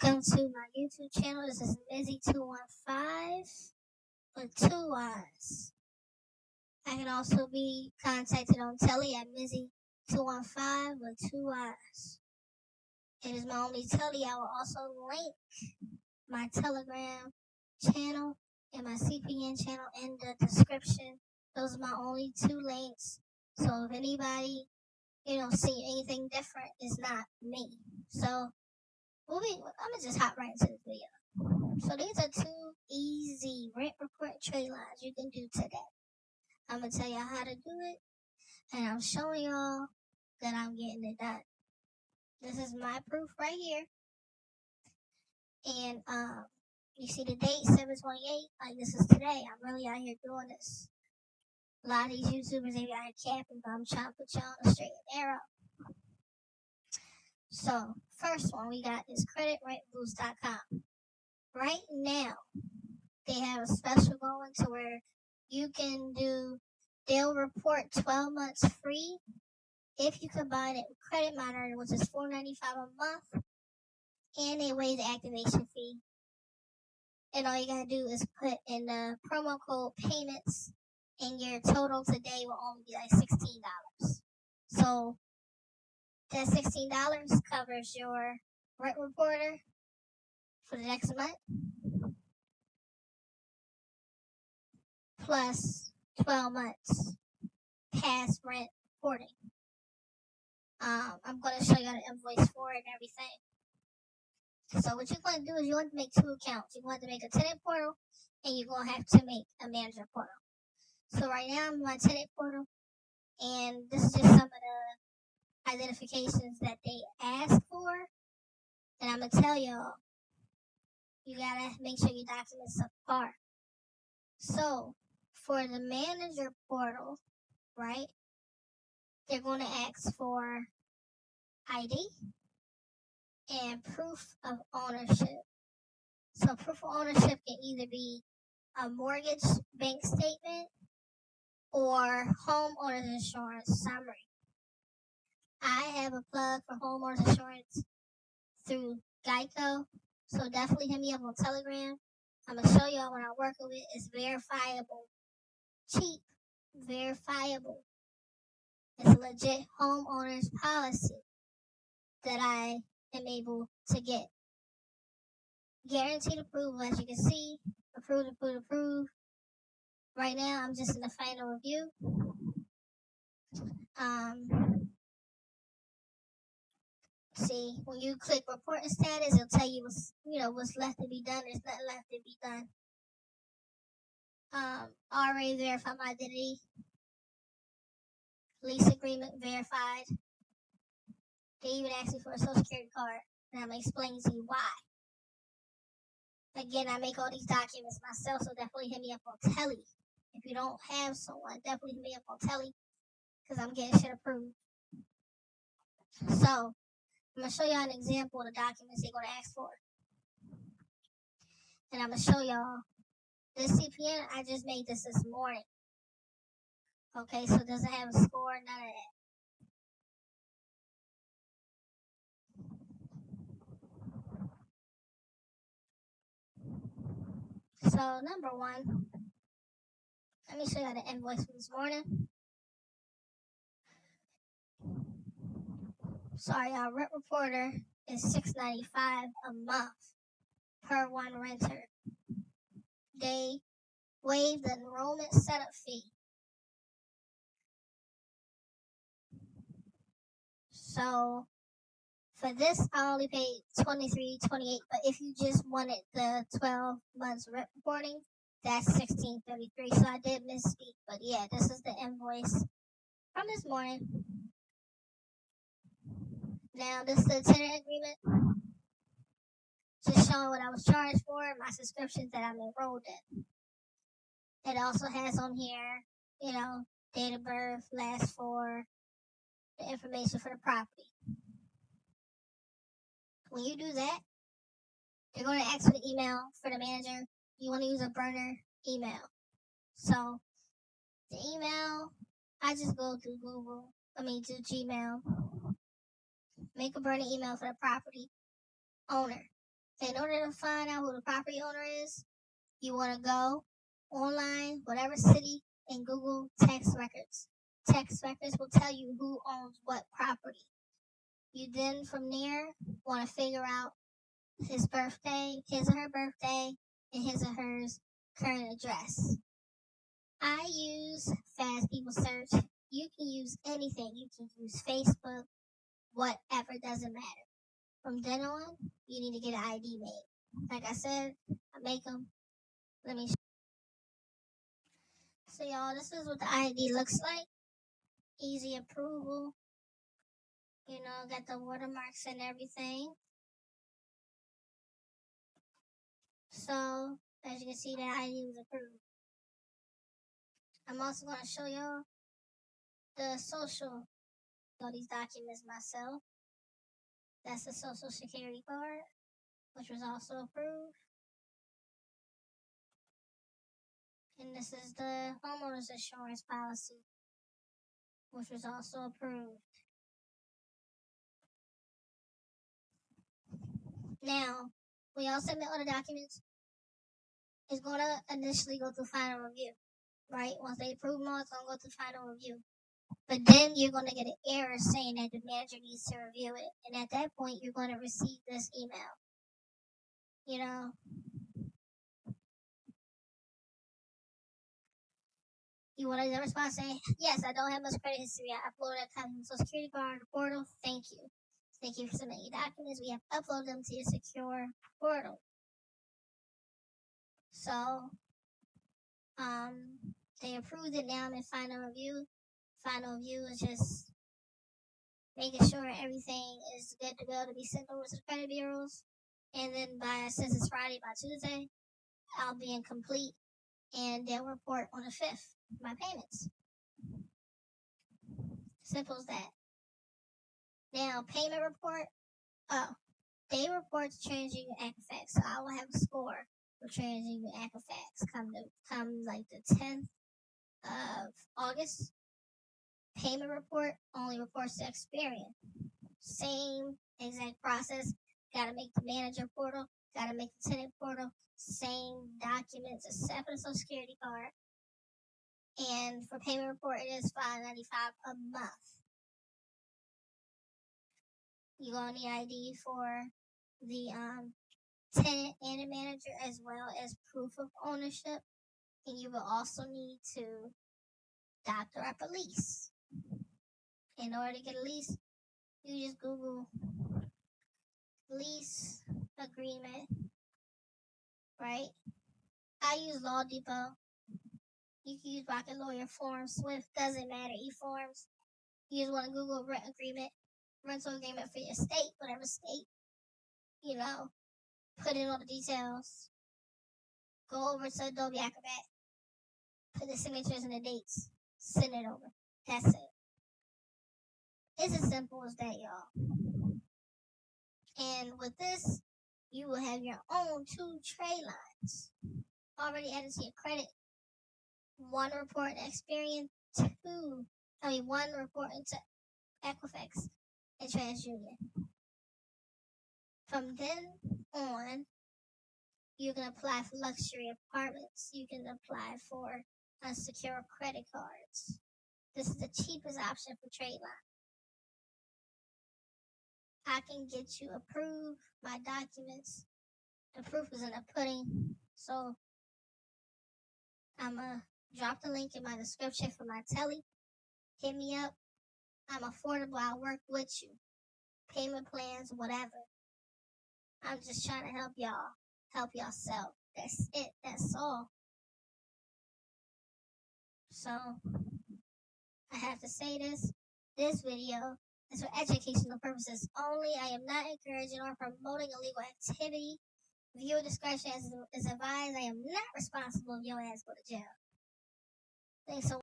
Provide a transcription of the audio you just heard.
Welcome to my YouTube channel. This is Mizzy215 with 2 Y's. I can also be contacted on Telly at Mizzy215 with 2 Y's. It is my only Telly. I will also link my Telegram channel and my CPN channel in the description. Those are my only 2 links. So if anybody, see anything different, it's not me. So I'm gonna just hop right into this video. So these are 2 easy rent report trade lines you can do today. I'm gonna tell y'all how to do it, and I'm showing y'all that I'm getting it done. This is my proof right here, and you see the date 7/28. Like, this is today. I'm really out here doing this. A lot of these YouTubers, they be out here capping, but I'm trying to put y'all on the straight and narrow. So first one we got is creditrentboost.com. Right now, they have a special going to where you can they'll report 12 months free if you combine it with Credit Monitor, which is $4.95 a month, and they waive the activation fee. And all you gotta do is put in the promo code payments, and your total today will only be like $16. So that $16 covers your rent reporter for the next month, plus 12 months past rent reporting. I'm going to show you the invoice for it and everything. So what you're going to do is you're going to make 2 accounts. You're going to make a tenant portal, and you're going to have to make a manager portal. So right now I'm in my tenant portal, and this is just some of the identifications that they ask for. And I'm going to tell y'all, you got to make sure your documents are par. So for the manager portal, right, they're going to ask for ID and proof of ownership. So proof of ownership can either be a mortgage bank statement or homeowner's insurance summary. I have a plug for homeowner's insurance through Geico, so definitely hit me up on Telegram. I'm going to show y'all what I'm working with. It's verifiable, cheap, verifiable. It's a legit homeowner's policy that I am able to get. Guaranteed approval, as you can see. Approved, approved, approved. Right now, I'm just in the final review. See, when you click reporting status, it'll tell you what's left to be done. There's nothing left to be done. Already verified my identity. Lease agreement verified. They even asked me for a social security card, and I'm gonna explain to you why. Again, I make all these documents myself, so definitely hit me up on Telly. If you don't have someone, definitely hit me up on Telly, because I'm getting shit approved. So, I'm going to show y'all an example of the documents they're going to ask for. And I'm going to show y'all this CPN. I just made this morning. Okay, so it doesn't have a score, none of that. So, number 1, let me show y'all the invoice from this morning. Sorry, y'all, rent reporter is $6.95 a month per 1 renter. They waive the enrollment setup fee. So for this, I only paid $23.28. But if you just wanted the 12 months rent reporting, that's $16.33. So I did misspeak. But yeah, this is the invoice from this morning. Now this is the tenant agreement. Just showing what I was charged for and my subscriptions that I'm enrolled in. It also has on here, date of birth, last 4, the information for the property. When you do that, they're going to ask for the email for the manager. You want to use a burner email. So the email, I just go through to Gmail, make a burner email for the property owner. In order to find out who the property owner is, you want to go online, whatever city, and Google tax records. Tax records will tell you who owns what property. You then, from there, want to figure out his birthday, his or her birthday, and his or hers current address. I use Fast People Search. You can use anything. You can use Facebook, whatever, doesn't matter. From then on, you need to get an ID made. Like I said, I make them. Let me show. So y'all, this is what the ID looks like. Easy approval. You know, got the watermarks and everything. So, as you can see, that ID was approved. I'm also going to show y'all the social, all these documents myself. That's the social security card, which was also approved. And this is the homeowner's insurance policy, which was also approved. Now, when y'all submit all the documents, it's going to initially go through final review, right? Once they approve them all, it's going to go through final review. But then you're going to get an error saying that the manager needs to review it. And at that point, you're going to receive this email. You know, you want to respond saying, yes, I don't have much credit history. I uploaded a copy of Social Security card on the portal. Thank you. Thank you for submitting your documents. We have uploaded them to your secure portal. So, they approved it. Now I'm in final review. Final review is just making sure everything is good to go to be sent over to the credit bureaus. And then since it's Friday, by Tuesday, I'll be in complete, and they'll report on the 5th my payments. Simple as that. Now, payment report. They report to TransUnion Equifax, so I will have a score for TransUnion Equifax come like the 10th of August. Payment report only reports to Experian. Same exact process. Gotta make the manager portal. Gotta make the tenant portal. Same documents except for the Social Security card. And for payment report, it is $5.95 a month. You're gonna need ID for the tenant and the manager, as well as proof of ownership. And you will also need to doctor up a lease. In order to get a lease, you just Google lease agreement, right? I use Law Depot. You can use Rocket Lawyer Forms, Swift, doesn't matter, eForms. You just want to Google rental agreement for your state, whatever state, you know, put in all the details. Go over to Adobe Acrobat, put the signatures and the dates, send it over. That's it. It's as simple as that, y'all. And with this, you will have your own 2 trade lines already added to your credit. 1 report to Experian, 1 report into Equifax and TransUnion. From then on, you can apply for luxury apartments. You can apply for unsecured credit cards. This is the cheapest option for Tradeline. I can get you approved, my documents. The proof is in the pudding. So I'm going to drop the link in my description for my telly. Hit me up. I'm affordable. I'll work with you. Payment plans, whatever. I'm just trying to help y'all. Help yourself. That's it. That's all. So I have to say this. This video is for educational purposes only. I am not encouraging or promoting illegal activity. Viewer discretion is advised. I am not responsible if your ass go to jail. Thanks so much.